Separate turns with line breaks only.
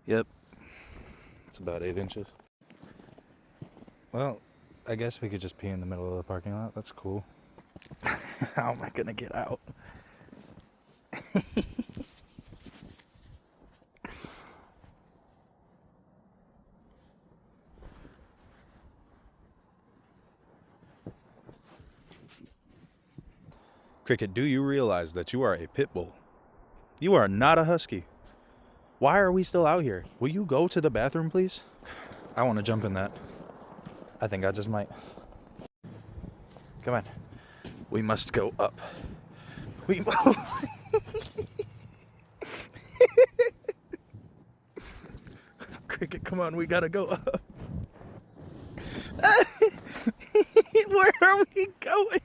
Yep. It's about 8 inches. Well, I guess we could just pee in the middle of the parking lot. That's cool. How am I gonna get out? Cricket, do you realize that you are a pit bull? You are not a husky. Why are we still out here? Will you go to the bathroom, please? I want to jump in that. I think I just might. Come on. We must go up. We Cricket, come on, we gotta go up. Where are we going?